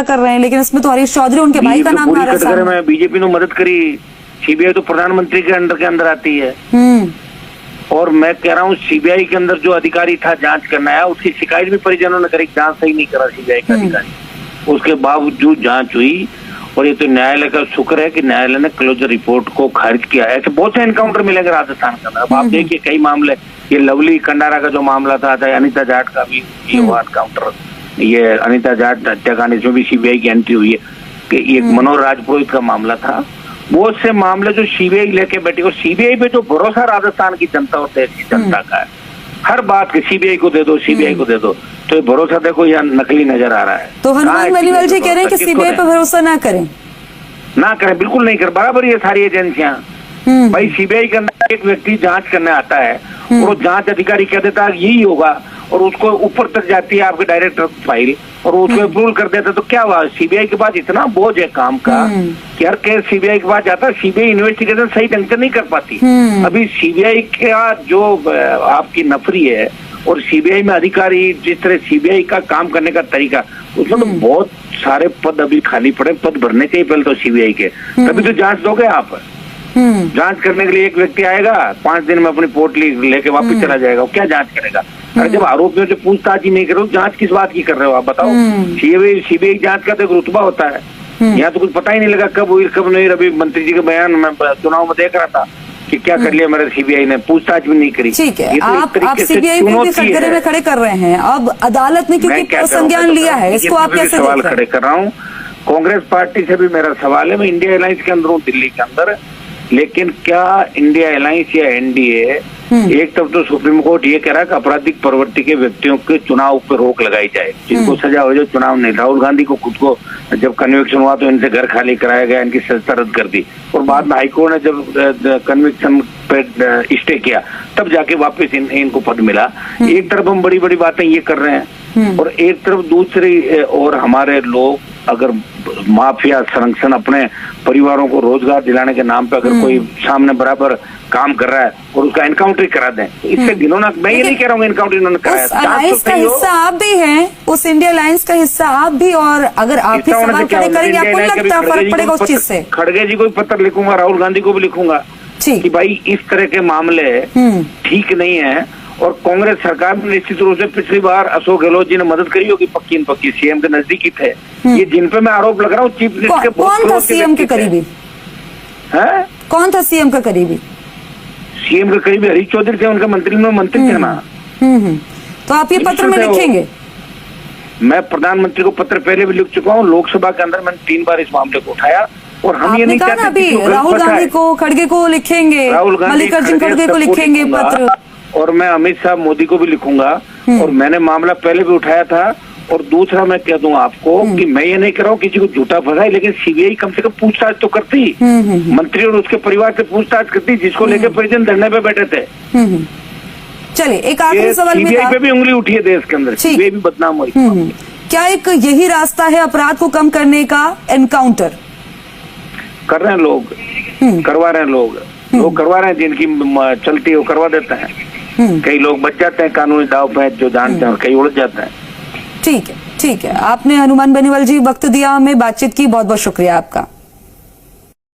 कर रहे हैं, लेकिन इसमें तो हरीश चौधरी उनके भाई का नाम आ रहा है। मैं बीजेपी ने मदद करी, सीबीआई तो प्रधानमंत्री के अंदर आती है। और मैं कह रहा हूँ सीबीआई के अंदर जो अधिकारी था जांच करना है, उसकी शिकायत भी परिजनों ने करी, जांच सही नहीं करा सीबीआई का अधिकारी। उसके बावजूद जांच हुई और ये तो न्यायालय का शुक्र है कि न्यायालय ने क्लोजर रिपोर्ट को खारिज किया। ऐसे बहुत से एनकाउंटर मिलेंगे राजस्थान के अंदर। अब आप देखिए कई मामले, ये लवली कंडारा का जो मामला था, अनिता जाट का भी ये हुआ एनकाउंटर, ये अनिता जाट हत्याकांड, इसमें भी सीबीआई की एंट्री हुई है कि एक मनोहर राजपुरोहित का मामला था। वो से मामले जो सीबीआई लेके बैठी, और सीबीआई पे जो भरोसा राजस्थान की जनता और देश की जनता का है, हर बात के सीबीआई को दे दो, सीबीआई को दे दो, तो ये भरोसा देखो यहाँ नकली नजर आ रहा है। तो हनुमान बेनीवाल जी कह रहे हैं कि सीबीआई पे भरोसा ना करें, बिल्कुल नहीं कर, बराबर ये सारी एजेंसियां। भाई सीबीआई के अंदर एक व्यक्ति जांच करने आता है और वो जांच अधिकारी कह देता है यही होगा, और उसको ऊपर तक जाती है आपके डायरेक्टर फाइल और उसको अप्रूवल कर देता, तो क्या हुआ? सीबीआई के पास इतना बोझ है काम का कि हर केस सीबीआई के पास जाता है, सीबीआई इन्वेस्टिगेशन सही ढंग से नहीं कर पाती। अभी सीबीआई का जो आपकी नफरी है और सीबीआई में अधिकारी, जिस तरह सीबीआई का काम करने का तरीका, उसमें तो बहुत सारे पद अभी खाली पड़े, पद भरने चाहिए पहले तो सीबीआई के, तभी तो जांच दोगे आप। जांच करने के लिए एक व्यक्ति आएगा, 5 दिन में अपनी पोटली लेके वापस चला जाएगा, वो क्या जांच करेगा? अरे जब आरोपियों से पूछताछ ही नहीं कर रहे हो, जांच किस बात की कर रहे हो आप बताओ? सीबीआई जांच का तो एक रुतबा होता है, यहाँ तो कुछ पता ही नहीं लगा कब हुई कब नहीं। अभी मंत्री जी का बयान मैं चुनाव में देख रहा था कि क्या कर लिया मेरे सीबीआई ने, पूछताछ भी नहीं करी। ठीक है, आप सीबीआई को भी कटघरे में खड़े कर रहे हैं, अब अदालत ने क्योंकि संज्ञान लिया है, इसको आप कैसे सवाल खड़े कर रहा हूँ? कांग्रेस पार्टी से भी मेरा सवाल है, मैं इंडिया अलायंस के अंदर हूँ, दिल्ली के अंदर, लेकिन क्या इंडिया अलायंस या एनडीए, एक तरफ तो सुप्रीम कोर्ट ये कह रहा है कि आपराधिक प्रवृत्ति के व्यक्तियों के चुनाव पर रोक लगाई जाए, जिनको सजा हो जो चुनाव नहीं। राहुल गांधी को खुद को जब कन्विक्शन हुआ तो इनसे घर खाली कराया गया, इनकी सजा रद्द कर दी, और बाद में हाईकोर्ट ने जब कन्विक्शन पे स्टे किया तब जाके वापस इनको पद मिला। एक तरफ हम बड़ी बड़ी बातें ये कर रहे हैं और एक तरफ दूसरी और हमारे लोग अगर माफिया संरक्षण अपने परिवारों को रोजगार दिलाने के नाम पे अगर कोई सामने बराबर काम कर रहा है और उसका एनकाउंटर करा दें, इससे इन्होंने, मैं ये नहीं कह रहा हूँ एनकाउंटर इन्होंने कराया, अलायंस का हिस्सा आप भी हैं, उस इंडिया अलायंस का हिस्सा आप भी, और अगर आप ही सवाल खड़े करेंगे आपको लगता है फर्क पड़ेगा उस चीज से? खड़गे जी को भी पत्र लिखूंगा, राहुल गांधी को भी लिखूंगा कि भाई इस तरह के मामले ठीक नहीं है। और कांग्रेस सरकार में निश्चित रूप से पिछली बार अशोक गहलोत जी ने मदद करी होगी, पक्की पक्की, सीएम के नजदीकी थे ये, जिन पे मैं आरोप लग रहा हूँ चीफ मिनिस्टर के। कौन था सीएम के करीबी? कौन था सीएम का करीबी? सीएम के करीबी हरीश चौधरी थे, उनके मंत्री में मंत्री थे ना। तो आप ये पत्र में लिखेंगे? मैं प्रधानमंत्री को पत्र पहले भी लिख चुका हूँ, लोकसभा के अंदर मैंने 3 बार इस मामले को उठाया, और हम ये नहीं चाहते अभी राहुल गांधी को, खड़गे को लिखेंगे, मल्लिकार्जुन खड़गे को लिखेंगे पत्र, और मैं अमित शाह मोदी को भी लिखूंगा। और मैंने मामला पहले भी उठाया था। और दूसरा मैं कह दूं आपको कि मैं ये नहीं कर रहा हूँ किसी को झूठा फंसाए, लेकिन सीबीआई कम से कम पूछताछ तो करती, मंत्री और उसके परिवार से पूछताछ करती, जिसको लेकर परिजन धरने पे बैठे थे। चलिए एक आखिरी सवाल, सीबीआई पे भी उंगली उठी है देश के अंदर, सीबीआई भी बदनाम हुई। क्या एक यही रास्ता है अपराध को कम करने का? एनकाउंटर कर रहे हैं लोग, करवा रहे हैं लोग करवा रहे हैं, जिनकी चलती है वो करवा देते हैं। कई लोग बच जाते हैं कानूनी दाव पे जो जानते हैं, और कई उलझ जाते हैं। ठीक है, ठीक है, आपने हनुमान बेनीवाल जी वक्त दिया हमें बातचीत की, बहुत बहुत शुक्रिया आपका।